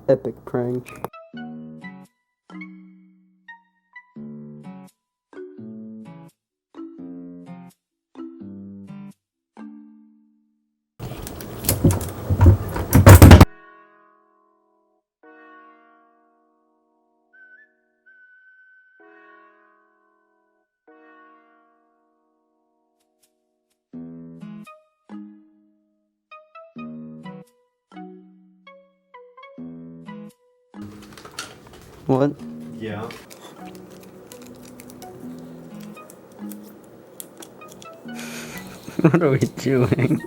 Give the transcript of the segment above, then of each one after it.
Epic prank. What? Yeah. What are we doing?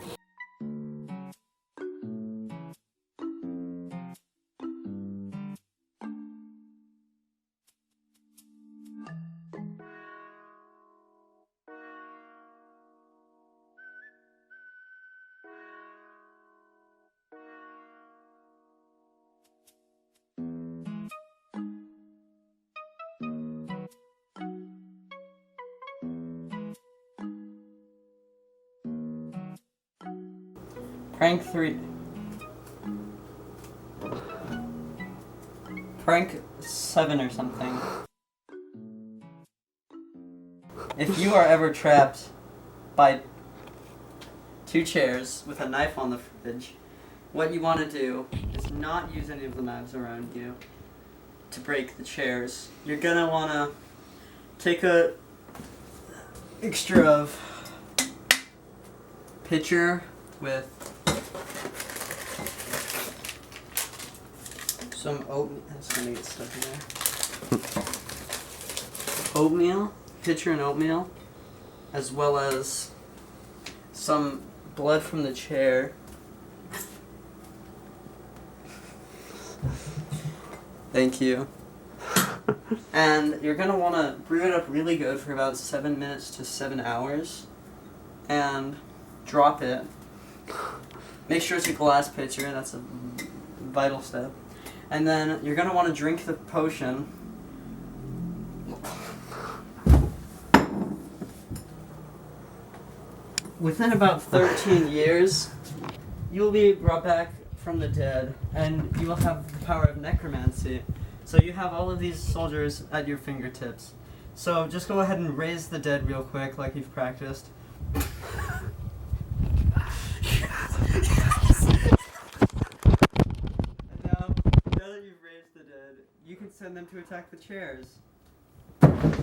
Prank 3. Prank 7 or something. If you are ever trapped by 2 chairs with a knife on the fridge, what you want to do is not use any of the knives around you to break the chairs. You're gonna want to take a mixture of pitcher with some oatmeal. That's gonna get stuck in there. Oatmeal, pitcher and oatmeal, as well as some blood from the chair. Thank you. And you're gonna want to brew it up really good for about 7 minutes to 7 hours, and drop it. Make sure it's a glass pitcher. That's a vital step. And then you're gonna want to drink the potion. Within about 13 years, you will be brought back from the dead, and you will have the power of necromancy. So you have all of these soldiers at your fingertips. So just go ahead and raise the dead real quick, like you've practiced. And now that you've raised the dead, you can send them to attack the chairs.